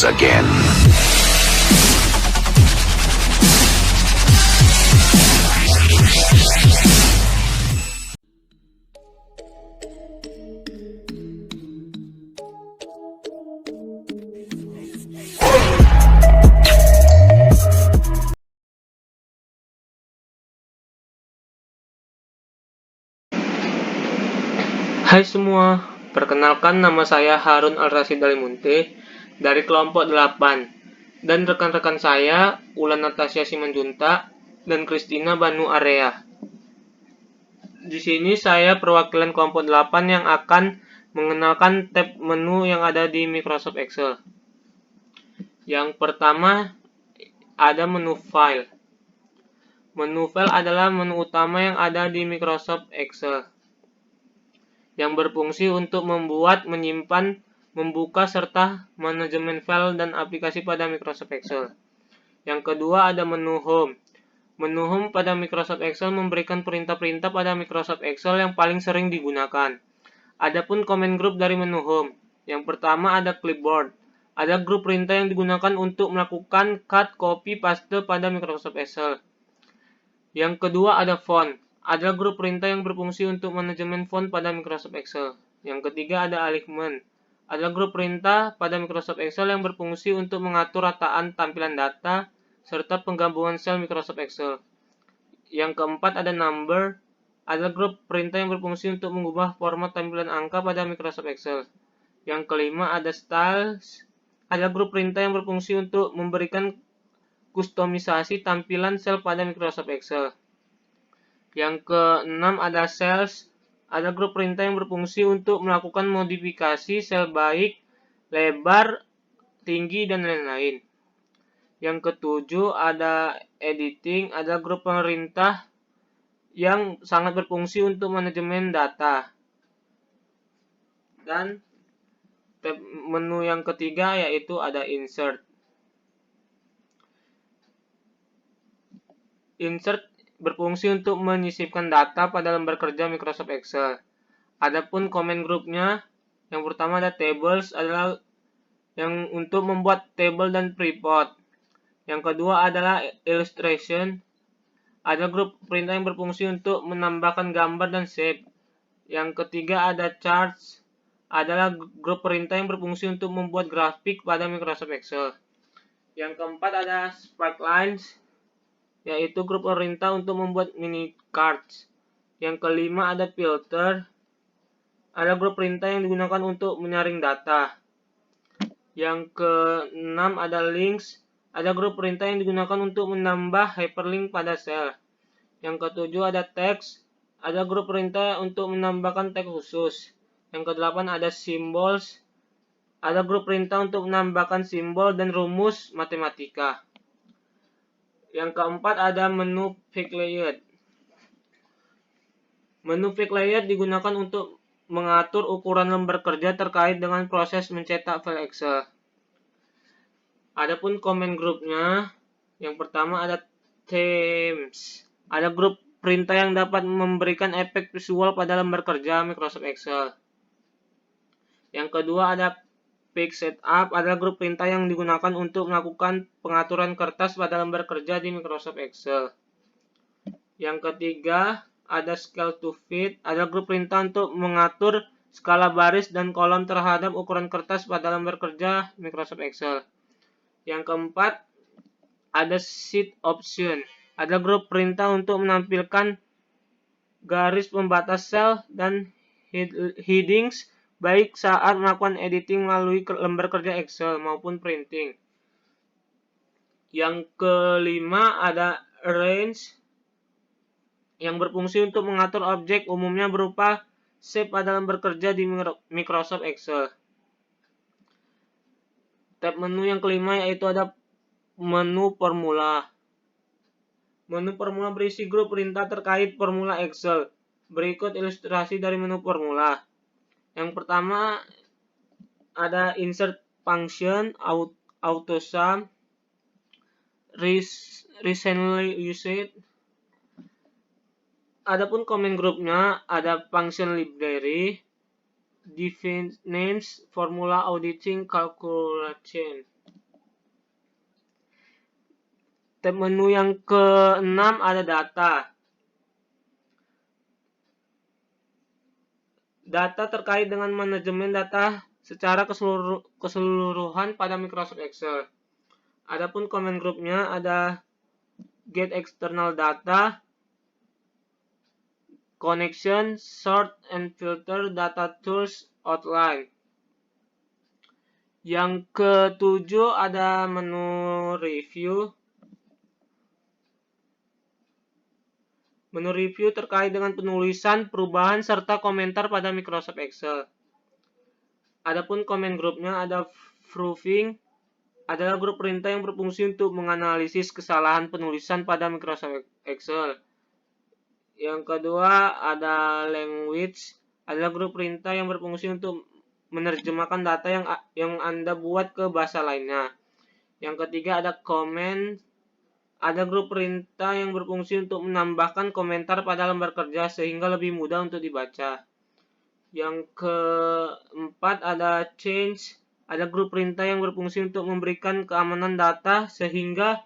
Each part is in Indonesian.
once again. Hai semua, perkenalkan nama saya Harun Al-Rasyid Dalimunte dari kelompok 8 dan rekan-rekan saya Ulan Natasha Simanjuntak dan Christina Banu Area. Di sini saya perwakilan kelompok 8 yang akan mengenalkan tab menu yang ada di Microsoft Excel. Yang pertama ada menu file. Menu file adalah menu utama yang ada di Microsoft Excel, yang berfungsi untuk membuat, menyimpan, membuka, serta manajemen file dan aplikasi pada Microsoft Excel. Yang kedua ada menu Home. Menu Home pada Microsoft Excel memberikan perintah-perintah pada Microsoft Excel yang paling sering digunakan. Adapun command group dari menu Home. Yang pertama ada Clipboard. Ada grup perintah yang digunakan untuk melakukan cut, copy, paste pada Microsoft Excel. Yang kedua ada Font. Ada grup perintah yang berfungsi untuk manajemen font pada Microsoft Excel. Yang ketiga ada Alignment. Ada grup perintah pada Microsoft Excel yang berfungsi untuk mengatur rataan tampilan data serta penggabungan sel Microsoft Excel. Yang keempat ada Number. Ada grup perintah yang berfungsi untuk mengubah format tampilan angka pada Microsoft Excel. Yang kelima ada Styles. Ada grup perintah yang berfungsi untuk memberikan kustomisasi tampilan sel pada Microsoft Excel. Yang keenam ada Cells. Ada grup perintah yang berfungsi untuk melakukan modifikasi sel baik, lebar, tinggi, dan lain-lain. Yang ketujuh ada Editing. Ada grup perintah yang sangat berfungsi untuk manajemen data. Dan tab menu yang ketiga yaitu ada Insert. Insert berfungsi untuk menyisipkan data pada lembar kerja Microsoft Excel. Adapun command groupnya, yang pertama ada Tables, adalah yang untuk membuat table dan report. Yang kedua adalah Illustration. Ada grup perintah yang berfungsi untuk menambahkan gambar dan shape. Yang ketiga ada Charts. Adalah grup perintah yang berfungsi untuk membuat grafik pada Microsoft Excel. Yang keempat ada Spritlines, yaitu grup perintah untuk membuat mini cards. Yang kelima ada Filter. Ada grup perintah yang digunakan untuk menyaring data. Yang keenam ada Links. Ada grup perintah yang digunakan untuk menambah hyperlink pada sel. Yang ketujuh ada Text. Ada grup perintah untuk menambahkan teks khusus. Yang kedelapan ada Symbols. Ada grup perintah untuk menambahkan simbol dan rumus matematika. Yang keempat ada menu Quick Layout. Menu Quick Layout digunakan untuk mengatur ukuran lembar kerja terkait dengan proses mencetak file Excel. Adapun command groupnya, yang pertama ada Themes. Ada grup perintah yang dapat memberikan efek visual pada lembar kerja Microsoft Excel. Yang kedua ada Quick Setup. Ada grup perintah yang digunakan untuk melakukan pengaturan kertas pada lembar kerja di Microsoft Excel. Yang ketiga ada Scale to Fit. Ada grup perintah untuk mengatur skala baris dan kolom terhadap ukuran kertas pada lembar kerja Microsoft Excel. Yang keempat ada Sheet Option. Ada grup perintah untuk menampilkan garis pembatas sel dan headings baik saat melakukan editing melalui lembar kerja Excel maupun printing. Yang kelima ada Arrange, yang berfungsi untuk mengatur objek, umumnya berupa shape pada lembar kerja di Microsoft Excel. Tab menu yang kelima yaitu ada menu formula. Menu formula berisi grup perintah terkait formula Excel. Berikut ilustrasi dari menu formula. Yang pertama ada Insert Function, AutoSum, Recently Used. Adapun command groupnya ada Function Library, Define Names, Formula Auditing, Calculation. Tab menu yang ke-6 ada data. Data terkait dengan manajemen data secara keseluruhan pada Microsoft Excel. Adapun command groupnya ada get external data, connection, sort and filter data tools, outline. Yang ke-7 ada menu review. Menu review terkait dengan penulisan, perubahan, serta komentar pada Microsoft Excel. Adapun command groupnya ada proofing, adalah grup perintah yang berfungsi untuk menganalisis kesalahan penulisan pada Microsoft Excel. Yang kedua ada language, adalah grup perintah yang berfungsi untuk menerjemahkan data yang Anda buat ke bahasa lainnya. Yang ketiga ada comment, ada grup perintah yang berfungsi untuk menambahkan komentar pada lembar kerja sehingga lebih mudah untuk dibaca. Yang keempat ada change, ada grup perintah yang berfungsi untuk memberikan keamanan data sehingga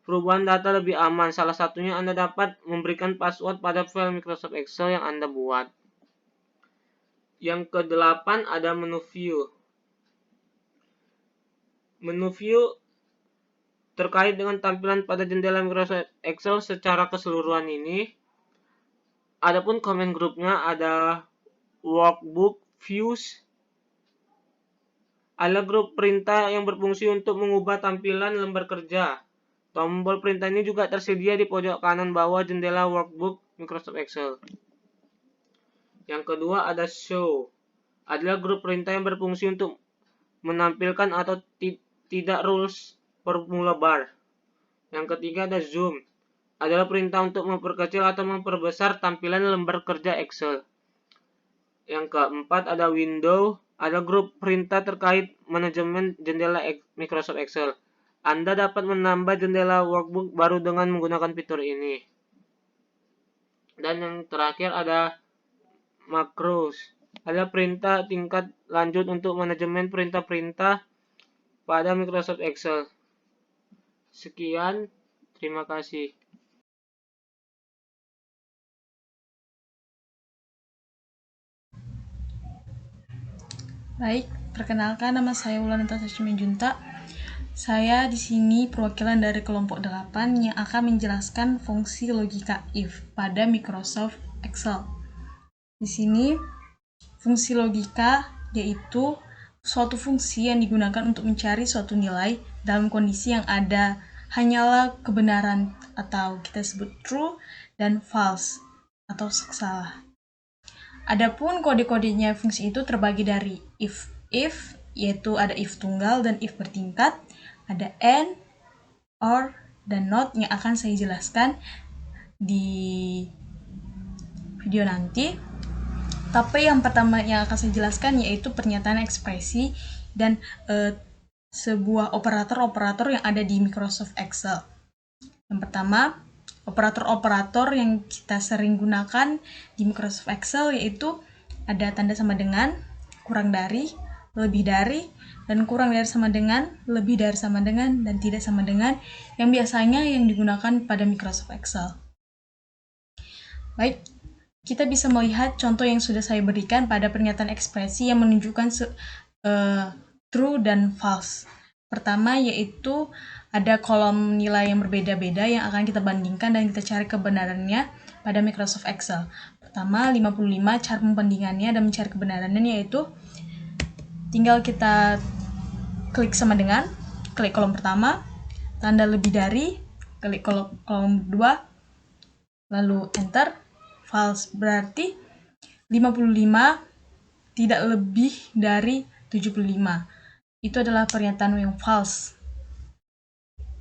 perubahan data lebih aman. Salah satunya Anda dapat memberikan password pada file Microsoft Excel yang Anda buat. Yang ke-8 ada menu view. Menu view terkait dengan tampilan pada jendela Microsoft Excel secara keseluruhan ini. Adapun command groupnya ada workbook views, adalah grup perintah yang berfungsi untuk mengubah tampilan lembar kerja. Tombol perintah ini juga tersedia di pojok kanan bawah jendela workbook Microsoft Excel. Yang kedua ada show, adalah grup perintah yang berfungsi untuk menampilkan atau tidak rules formula bar. Yang ketiga ada zoom, adalah perintah untuk memperkecil atau memperbesar tampilan lembar kerja Excel. Yang keempat ada window, ada grup perintah terkait manajemen jendela Microsoft Excel. Anda dapat menambah jendela workbook baru dengan menggunakan fitur ini. Dan yang terakhir ada macros, ada perintah tingkat lanjut untuk manajemen perintah-perintah pada Microsoft Excel. Sekian, terima kasih. Baik, perkenalkan nama saya Wulan Natasha Simanjuntak. Saya di sini perwakilan dari kelompok 8 yang akan menjelaskan fungsi logika if pada Microsoft Excel. Di sini fungsi logika yaitu suatu fungsi yang digunakan untuk mencari suatu nilai dalam kondisi yang ada hanyalah kebenaran atau kita sebut true dan false atau salah. Adapun kode-kodenya fungsi itu terbagi dari if, yaitu ada if tunggal dan if bertingkat, ada and, or, dan not yang akan saya jelaskan di video nanti. Tapi yang pertama yang akan saya jelaskan yaitu pernyataan ekspresi dan sebuah operator-operator yang ada di Microsoft Excel. Yang pertama, operator-operator yang kita sering gunakan di Microsoft Excel yaitu ada tanda sama dengan, kurang dari, lebih dari, dan kurang dari sama dengan, lebih dari sama dengan, dan tidak sama dengan yang biasanya yang digunakan pada Microsoft Excel. Baik, kita bisa melihat contoh yang sudah saya berikan pada pernyataan ekspresi yang menunjukkan true dan false. Pertama yaitu ada kolom nilai yang berbeda-beda yang akan kita bandingkan dan kita cari kebenarannya pada Microsoft Excel. Pertama 55, cara membandingannya dan mencari kebenarannya yaitu tinggal kita klik sama dengan, klik kolom pertama, tanda lebih dari, klik kolom kedua, lalu enter. False berarti 55 tidak lebih dari 75. Itu adalah pernyataan yang false.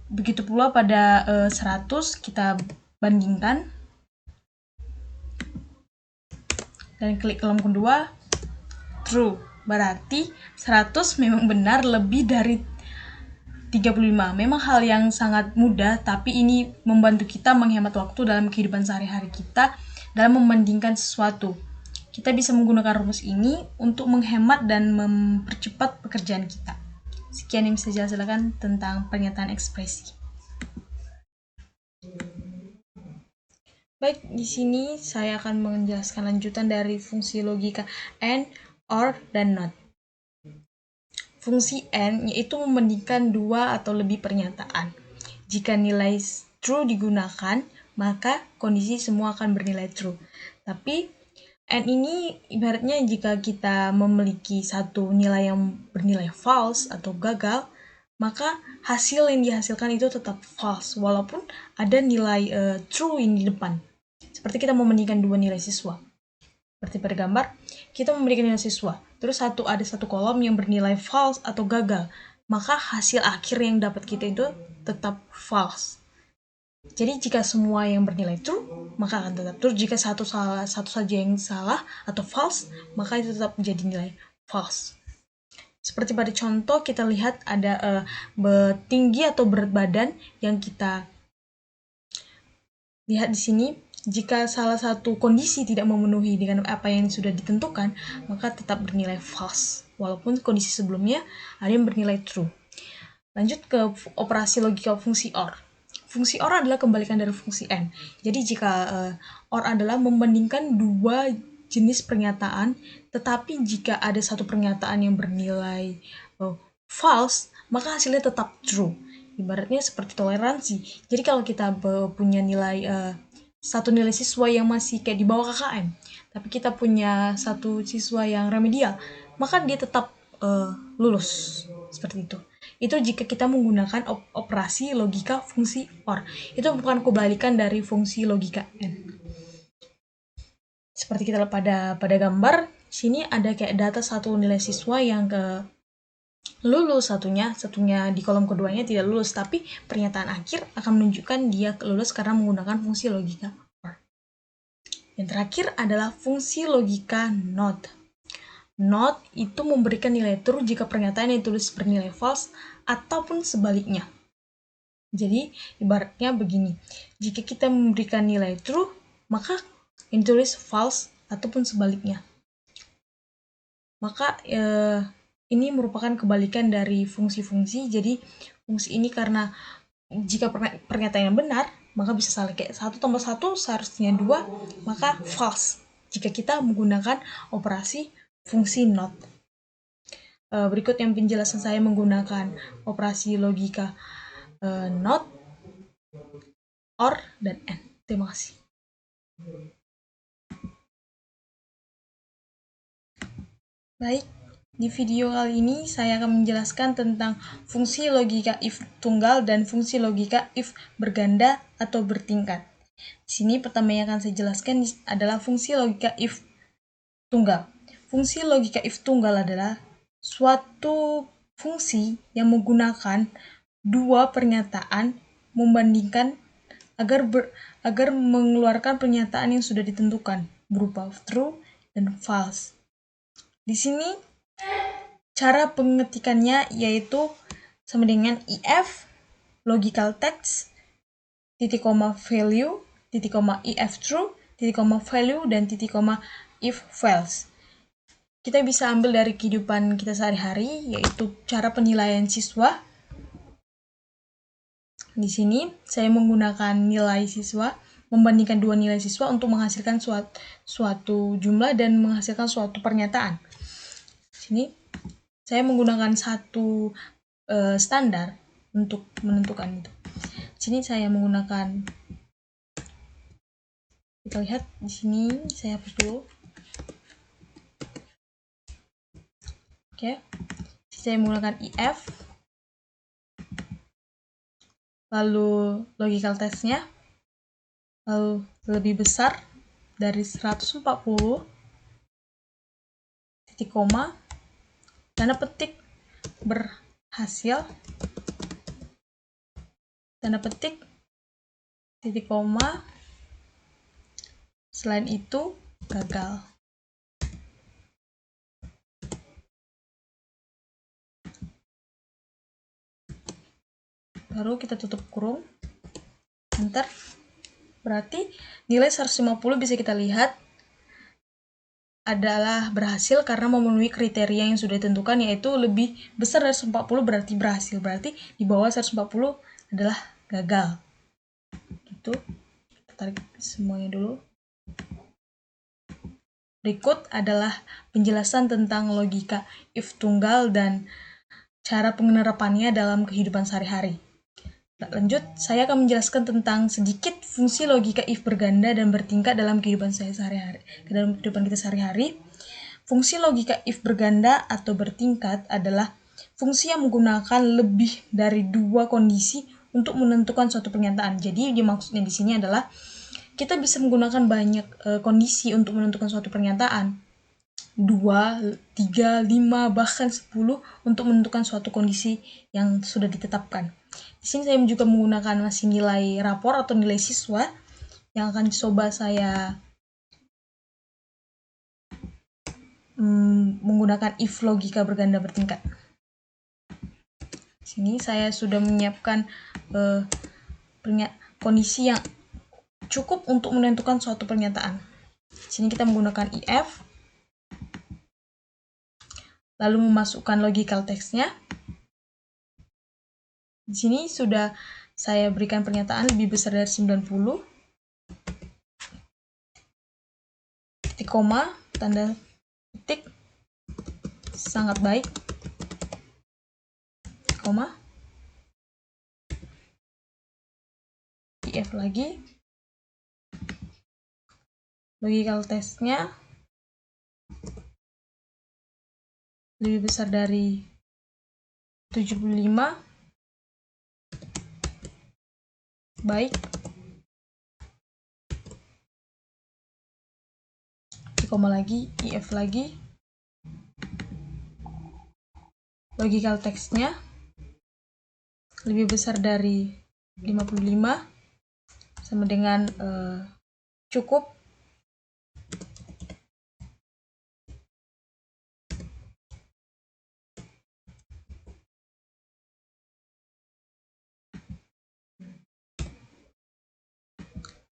Begitu pula pada 100 kita bandingkan dan klik kolom kedua, true berarti 100 memang benar lebih dari 35. Memang hal yang sangat mudah, tapi ini membantu kita menghemat waktu dalam kehidupan sehari-hari kita dalam membandingkan sesuatu. Kita bisa menggunakan rumus ini untuk menghemat dan mempercepat pekerjaan kita. Sekian yang bisa saya jelaskan tentang pernyataan ekspresi. Baik, di sini saya akan menjelaskan lanjutan dari fungsi logika AND, OR, dan NOT. Fungsi AND yaitu membandingkan dua atau lebih pernyataan. Jika nilai true digunakan, maka kondisi semua akan bernilai true. Tapi AND ini ibaratnya jika kita memiliki satu nilai yang bernilai false atau gagal, maka hasil yang dihasilkan itu tetap false walaupun ada nilai true ini di depan. Seperti kita membandingkan dua nilai siswa. Seperti pada gambar, kita memberikan nilai siswa. Terus ada satu kolom yang bernilai false atau gagal. Maka hasil akhir yang dapat kita itu tetap false. Jadi jika semua yang bernilai true, maka akan tetap true. Jika satu saja yang salah atau false, maka itu tetap menjadi nilai false. Seperti pada contoh kita lihat ada tinggi atau berat badan yang kita lihat di sini. Jika salah satu kondisi tidak memenuhi dengan apa yang sudah ditentukan, maka tetap bernilai false, walaupun kondisi sebelumnya ada yang bernilai true. Lanjut ke operasi logika fungsi OR. Fungsi OR adalah kebalikan dari fungsi AND. Jadi jika OR adalah membandingkan dua jenis pernyataan, tetapi jika ada satu pernyataan yang bernilai false, maka hasilnya tetap true. Ibaratnya seperti toleransi. Jadi kalau kita punya nilai satu nilai siswa yang masih kayak di bawah KKM, tapi kita punya satu siswa yang remedial, maka dia tetap lulus. Seperti itu. Itu jika kita menggunakan operasi logika fungsi OR. Itu bukan kebalikan dari fungsi logika AND. Seperti kita pada gambar, sini ada kayak data satu nilai siswa yang ke lulus, satunya di kolom keduanya tidak lulus, tapi pernyataan akhir akan menunjukkan dia lulus karena menggunakan fungsi logika OR. Yang terakhir adalah fungsi logika NOT. NOT itu memberikan nilai true jika pernyataan yang ditulis bernilai false ataupun sebaliknya. Jadi ibaratnya begini, jika kita memberikan nilai true, maka yang ditulis false ataupun sebaliknya. Maka ini merupakan kebalikan dari fungsi-fungsi. Jadi fungsi ini karena jika pernyataan yang benar, maka bisa salah, kayak 1 tambah 1 seharusnya 2, maka false jika kita menggunakan operasi fungsi NOT. Berikut yang penjelasan saya menggunakan operasi logika NOT, OR, dan AND. Terima kasih. Baik, di video kali ini saya akan menjelaskan tentang fungsi logika if tunggal dan fungsi logika if berganda atau bertingkat. Di sini pertama yang akan saya jelaskan adalah fungsi logika if tunggal. Fungsi logika if tunggal adalah suatu fungsi yang menggunakan dua pernyataan membandingkan agar mengeluarkan pernyataan yang sudah ditentukan berupa true dan false. Di sini cara pengetikannya yaitu sama dengan if logical text titik koma value titik koma if true titik koma value dan titik koma if false. Kita bisa ambil dari kehidupan kita sehari-hari, yaitu cara penilaian siswa. Di sini saya menggunakan nilai siswa, membandingkan dua nilai siswa untuk menghasilkan suatu jumlah dan menghasilkan suatu pernyataan. Sini saya menggunakan satu standar untuk menentukan itu. Sini saya menggunakan, kita lihat di sini saya hapus dulu. Oke, saya menggunakan if, lalu logical testnya, lalu lebih besar dari 140, titik koma, tanda petik berhasil, tanda petik, titik koma, selain itu gagal. Baru kita tutup kurung, enter. Berarti nilai 150 bisa kita lihat adalah berhasil karena memenuhi kriteria yang sudah ditentukan, yaitu lebih besar dari 140 berarti berhasil. Berarti di bawah 140 adalah gagal. itu. Kita tarik semuanya dulu. Berikut adalah penjelasan tentang logika if tunggal dan cara penerapannya dalam kehidupan sehari-hari. Lanjut, saya akan menjelaskan tentang sedikit fungsi logika if berganda dan bertingkat dalam kehidupan saya sehari-hari. Dalam kehidupan kita sehari-hari, fungsi logika if berganda atau bertingkat adalah fungsi yang menggunakan lebih dari dua kondisi untuk menentukan suatu pernyataan. Jadi, maksudnya di sini adalah kita bisa menggunakan banyak kondisi untuk menentukan suatu pernyataan. 2, 3, 5, bahkan 10 untuk menentukan suatu kondisi yang sudah ditetapkan. Di sini saya juga menggunakan masih nilai rapor atau nilai siswa yang akan coba saya menggunakan if logika berganda bertingkat. Di sini saya sudah menyiapkan kondisi yang cukup untuk menentukan suatu pernyataan. Di sini kita menggunakan if, lalu memasukkan logical text-nya. Di sini sudah saya berikan pernyataan lebih besar dari 90. Titik koma, tanda titik, sangat baik. Koma. if lagi. Logical test-nya lebih besar dari 75. Baik. Koma lagi, if lagi. Logical text-nya lebih besar dari 55 sama dengan cukup.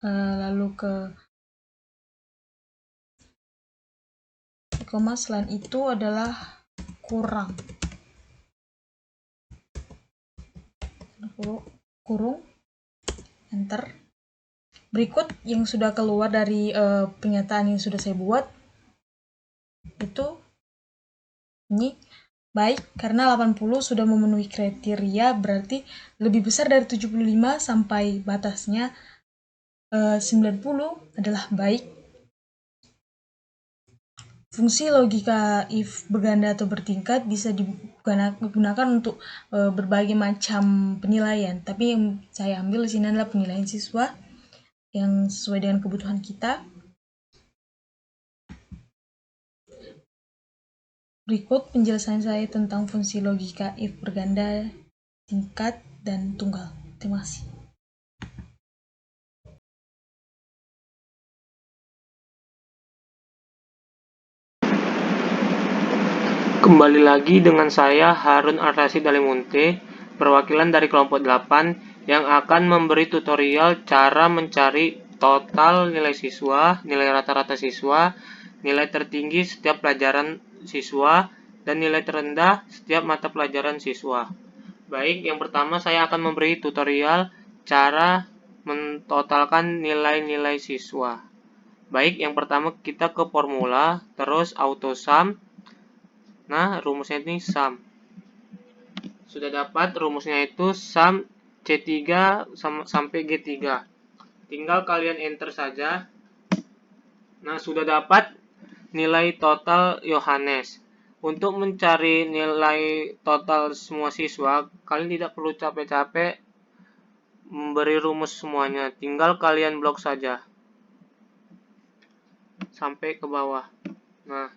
Lalu ke koma, selain itu adalah kurang. Kurung, enter. Berikut yang sudah keluar dari pernyataan yang sudah saya buat itu ini baik, karena 80 sudah memenuhi kriteria, berarti lebih besar dari 75 sampai batasnya 90 adalah baik. Fungsi logika if berganda atau bertingkat bisa digunakan untuk berbagai macam penilaian, tapi yang saya ambil di sini adalah penilaian siswa yang sesuai dengan kebutuhan kita. Berikut penjelasan saya tentang fungsi logika if berganda, tingkat, dan tunggal. Terima kasih. Kembali lagi dengan saya Harun Al-Rasyid Dalimunte, perwakilan dari kelompok 8 yang akan memberi tutorial cara mencari total nilai siswa, nilai rata-rata siswa, nilai tertinggi setiap pelajaran siswa, dan nilai terendah setiap mata pelajaran siswa. Baik, yang pertama saya akan memberi tutorial cara mentotalkan nilai-nilai siswa. Baik, yang pertama kita ke formula, terus AutoSum. Nah, rumusnya ini sum. Sudah dapat rumusnya itu sum C3 sampai G3. Tinggal kalian enter saja. Nah, sudah dapat nilai total Yohanes. Untuk mencari nilai total semua siswa, kalian tidak perlu capek-capek memberi rumus semuanya. Tinggal kalian blok saja. Sampai ke bawah. Nah,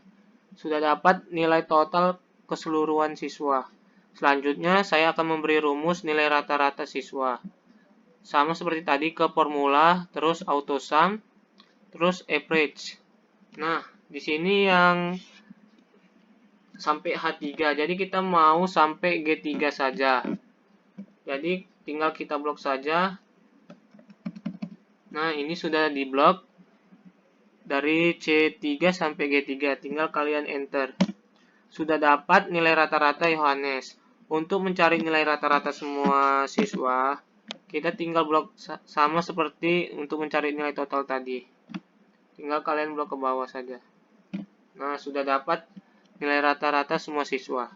sudah dapat nilai total keseluruhan siswa. Selanjutnya, saya akan memberi rumus nilai rata-rata siswa. Sama seperti tadi ke formula, terus AutoSum, terus average. Nah, di sini yang sampai H3, jadi kita mau sampai G3 saja. Jadi, tinggal kita blok saja. Nah, ini sudah di blok dari C3 sampai G3, tinggal kalian enter. Sudah dapat nilai rata-rata Yohanes. Untuk mencari nilai rata-rata semua siswa, kita tinggal blok sama seperti untuk mencari nilai total tadi. Tinggal kalian blok ke bawah saja. Nah, sudah dapat nilai rata-rata semua siswa.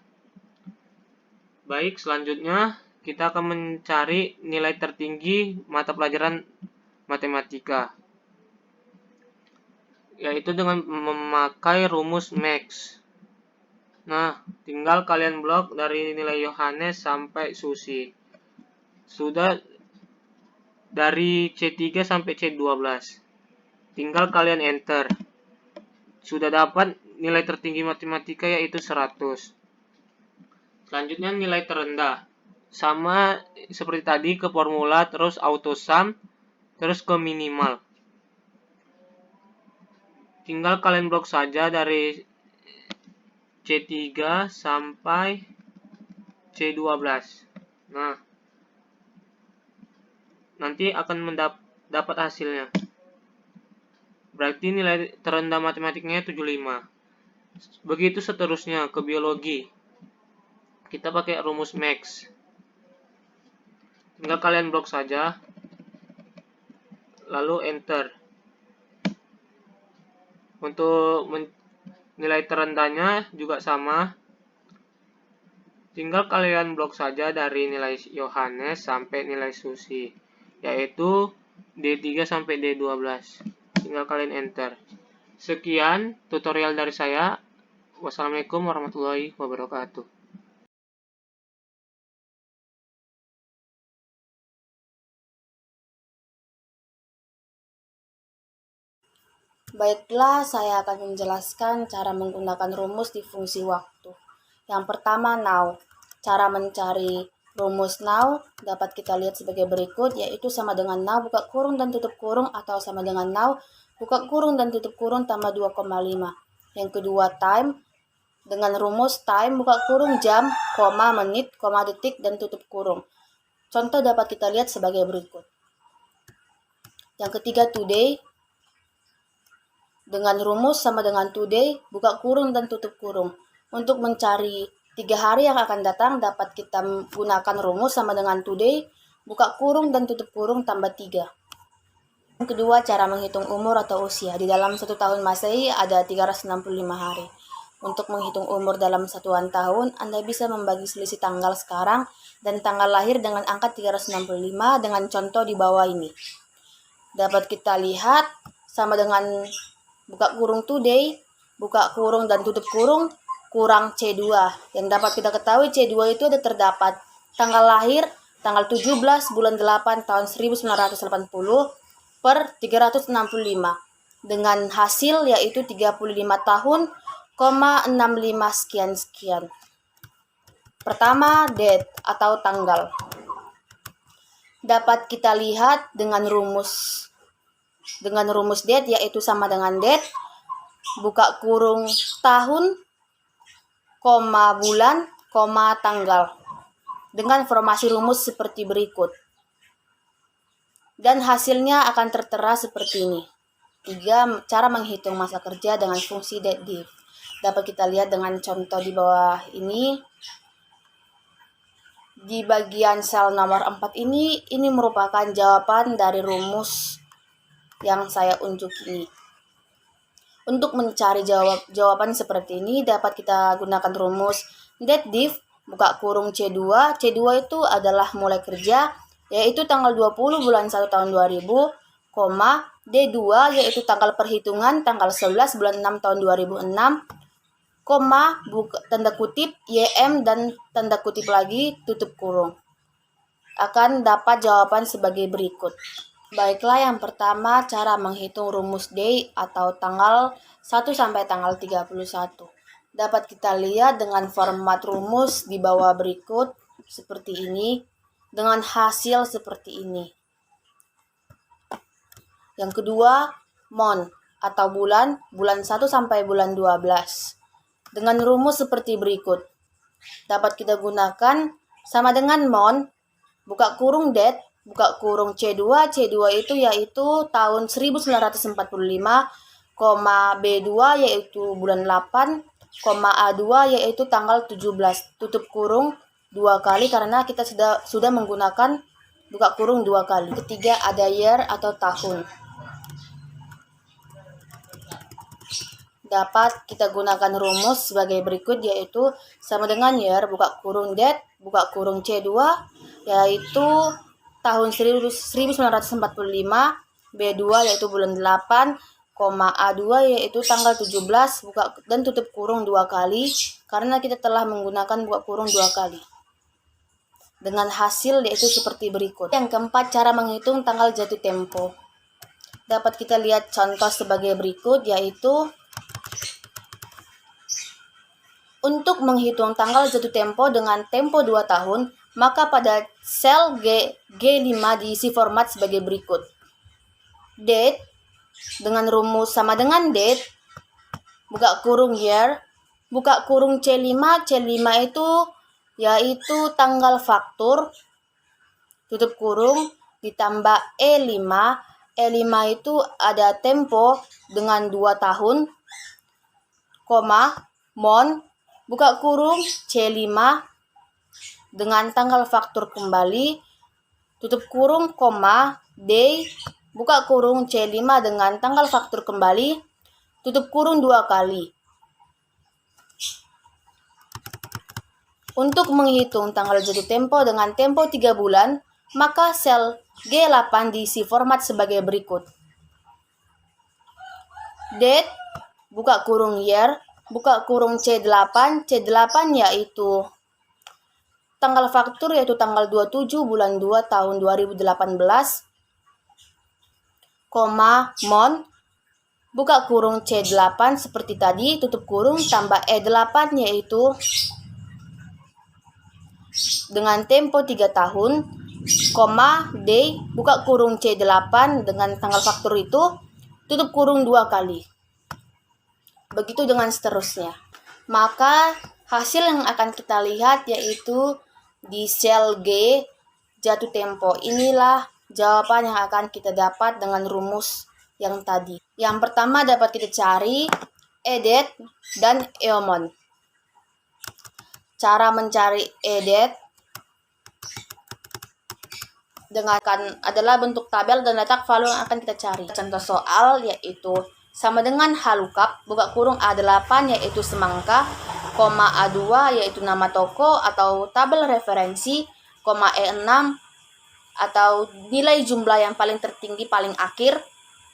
Baik, selanjutnya kita akan mencari nilai tertinggi mata pelajaran matematika, yaitu dengan memakai rumus Max. Nah, tinggal kalian blok dari nilai Yohanes sampai Susi. Sudah dari C3 sampai C12. Tinggal kalian enter. Sudah dapat nilai tertinggi matematika yaitu 100. Selanjutnya nilai terendah. Sama seperti tadi ke formula, terus auto sum, terus ke minimal. Tinggal kalian blok saja dari C3 sampai C12. Nah, nanti akan dapat hasilnya. Berarti nilai terendah matematikanya 75. Begitu seterusnya ke biologi. Kita pakai rumus Max. Tinggal kalian blok saja. Lalu enter. Untuk nilai terendahnya juga sama. Tinggal kalian blok saja dari nilai Yohanes sampai nilai Susi, yaitu D3 sampai D12. Tinggal kalian enter. Sekian tutorial dari saya. Wassalamualaikum warahmatullahi wabarakatuh. Baiklah, saya akan menjelaskan cara menggunakan rumus di fungsi waktu. Yang pertama, now. Cara mencari rumus now dapat kita lihat sebagai berikut, yaitu sama dengan now buka kurung dan tutup kurung, atau sama dengan now buka kurung dan tutup kurung tambah 2,5. Yang kedua, time. Dengan rumus time buka kurung jam, koma, menit, koma, detik, dan tutup kurung. Contoh dapat kita lihat sebagai berikut. Yang ketiga, today. Dengan rumus sama dengan today, buka kurung dan tutup kurung. Untuk mencari 3 hari yang akan datang, dapat kita gunakan rumus sama dengan today, buka kurung dan tutup kurung tambah 3. Yang kedua, cara menghitung umur atau usia. Di dalam 1 tahun Masehi ada 365 hari. Untuk menghitung umur dalam satuan tahun, Anda bisa membagi selisih tanggal sekarang dan tanggal lahir dengan angka 365 dengan contoh di bawah ini. Dapat kita lihat sama dengan buka kurung today, buka kurung dan tutup kurung, kurang C2. Yang dapat kita ketahui C2 itu ada terdapat tanggal lahir, tanggal 17 bulan 8 tahun 1980 per 365. Dengan hasil yaitu 35 tahun, 65 sekian-sekian. Pertama, date atau tanggal. Dapat kita lihat dengan rumus date yaitu sama dengan date buka kurung tahun, koma bulan, koma tanggal, dengan formasi rumus seperti berikut. Dan hasilnya akan tertera seperti ini. 3 cara menghitung masa kerja dengan fungsi date/diff. Dapat kita lihat dengan contoh di bawah ini. Di bagian sel nomor 4 ini merupakan jawaban dari rumus yang saya unjuk ini. Untuk mencari jawaban seperti ini, dapat kita gunakan rumus date/diff buka kurung C2. C2 itu adalah mulai kerja, yaitu tanggal 20 bulan 1 tahun 2000, koma, D2 yaitu tanggal perhitungan tanggal 11 bulan 6 tahun 2006, koma, tanda kutip, YM dan tanda kutip lagi, tutup kurung. Akan dapat jawaban sebagai berikut. Baiklah, yang pertama cara menghitung rumus day atau tanggal 1 sampai tanggal 31. Dapat kita lihat dengan format rumus di bawah berikut seperti ini, dengan hasil seperti ini. Yang kedua, month atau bulan 1 sampai bulan 12. Dengan rumus seperti berikut. Dapat kita gunakan sama dengan month, buka kurung date, buka kurung C2. C2 itu yaitu tahun 1945, koma B2 yaitu bulan 8, koma A2 yaitu tanggal 17, tutup kurung 2 kali karena kita sudah menggunakan buka kurung 2 kali. Ketiga ada year atau tahun. Dapat kita gunakan rumus sebagai berikut, yaitu sama dengan year buka kurung date buka kurung C2, yaitu tahun 1945, B2 yaitu bulan 8, A2 yaitu tanggal 17, buka dan tutup kurung 2 kali, karena kita telah menggunakan buka kurung 2 kali. Dengan hasil yaitu seperti berikut. Yang keempat, cara menghitung tanggal jatuh tempo. Dapat kita lihat contoh sebagai berikut, yaitu untuk menghitung tanggal jatuh tempo dengan tempo 2 tahun, maka pada sel G5 diisi format sebagai berikut. Date dengan rumus sama dengan date, buka kurung year, buka kurung C5 itu yaitu tanggal faktur, tutup kurung, ditambah E5 itu ada tempo dengan 2 tahun, mon, buka kurung C5 dengan tanggal faktur kembali, tutup kurung, day, buka kurung C5 dengan tanggal faktur kembali, tutup kurung 2 kali. Untuk menghitung tanggal jatuh tempo dengan tempo 3 bulan, maka sel G8 diisi format sebagai berikut. Date, buka kurung year, buka kurung C8 yaitu tanggal faktur yaitu tanggal 27 bulan 2 tahun 2018, mon, buka kurung C8 seperti tadi, tutup kurung, tambah E8 yaitu dengan tempo 3 tahun, day, buka kurung C8 dengan tanggal faktur itu, tutup kurung 2 kali. Begitu dengan seterusnya. Maka hasil yang akan kita lihat yaitu di sel G jatuh tempo. Inilah jawaban yang akan kita dapat dengan rumus yang tadi. Yang pertama dapat kita cari EDAT dan EOMON. Cara mencari EDAT adalah bentuk tabel dan letak value yang akan kita cari. Contoh soal yaitu sama dengan H-lookup, buka kurung A8 yaitu semangka, A2 yaitu nama toko atau tabel referensi, E6 atau nilai jumlah yang paling tertinggi paling akhir,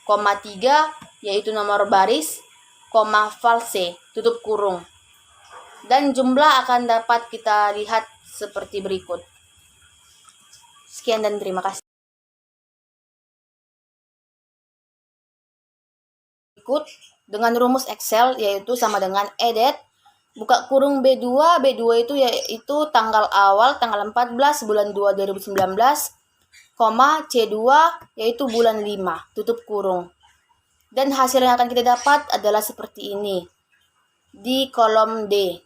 3 yaitu nomor baris, false, tutup kurung. Dan jumlah akan dapat kita lihat seperti berikut. Sekian dan terima kasih. Dengan rumus Excel yaitu sama dengan EDAT, buka kurung B2 itu yaitu tanggal awal tanggal 14 bulan 2 2019, C2 yaitu bulan 5, tutup kurung. Dan hasil yang akan kita dapat adalah seperti ini di kolom D.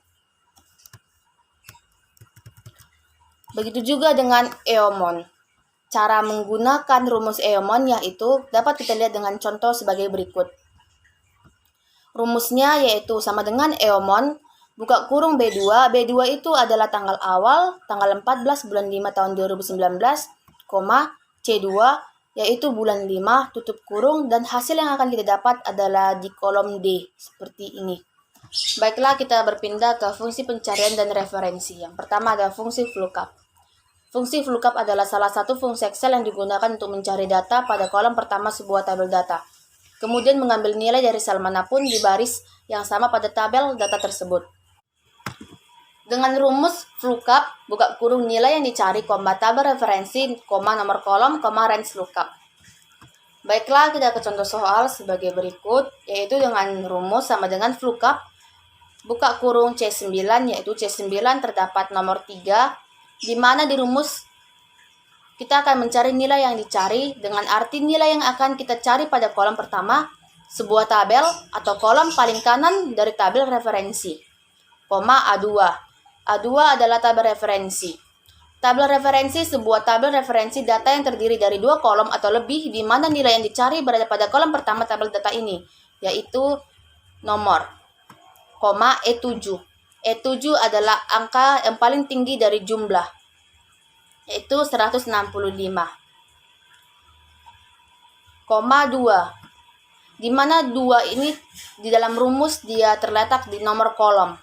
Begitu juga dengan EOMON. Cara menggunakan rumus EOMON yaitu dapat kita lihat dengan contoh sebagai berikut. Rumusnya yaitu sama dengan EOMON, buka kurung B2 itu adalah tanggal awal, tanggal 14 bulan 5 tahun 2019, C2 yaitu bulan 5, tutup kurung, dan hasil yang akan kita dapat adalah di kolom D, seperti ini. Baiklah, kita berpindah ke fungsi pencarian dan referensi. Yang pertama ada fungsi VLOOKUP. Fungsi VLOOKUP adalah salah satu fungsi Excel yang digunakan untuk mencari data pada kolom pertama sebuah tabel data. Kemudian mengambil nilai dari sel manapun di baris yang sama pada tabel data tersebut. Dengan rumus VLOOKUP, buka kurung nilai yang dicari, tabel referensi, nomor kolom, range lookup. Baiklah, kita ke contoh soal sebagai berikut, yaitu dengan rumus sama dengan VLOOKUP, buka kurung C9, yaitu C9 terdapat nomor 3, di mana di rumus kita akan mencari nilai yang dicari dengan arti nilai yang akan kita cari pada kolom pertama, sebuah tabel atau kolom paling kanan dari tabel referensi, A2. A2 adalah tabel referensi. Tabel referensi sebuah tabel referensi data yang terdiri dari 2 kolom atau lebih, di mana nilai yang dicari berada pada kolom pertama tabel data ini, yaitu nomor, E7. E7 adalah angka yang paling tinggi dari jumlah. yaitu 165. Koma 2, di mana 2 ini di dalam rumus dia terletak di nomor kolom,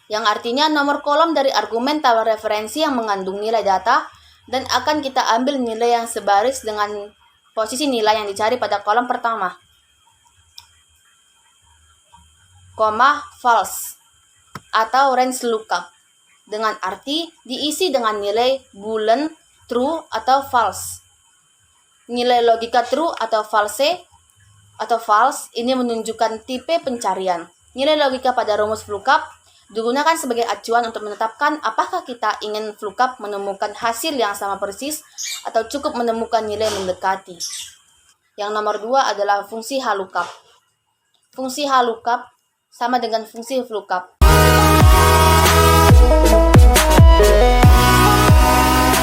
yang artinya nomor kolom dari argumen tabel referensi yang mengandung nilai data dan akan kita ambil nilai yang sebaris dengan posisi nilai yang dicari pada kolom pertama. Koma false atau range lookup dengan arti diisi dengan nilai boolean true atau false. Nilai logika true atau false ini menunjukkan tipe pencarian. Nilai logika pada rumus lookup digunakan sebagai acuan untuk menetapkan apakah kita ingin lookup menemukan hasil yang sama persis atau cukup menemukan nilai mendekati. Yang nomor 2 adalah fungsi HLOOKUP. Fungsi HLOOKUP sama dengan fungsi lookup.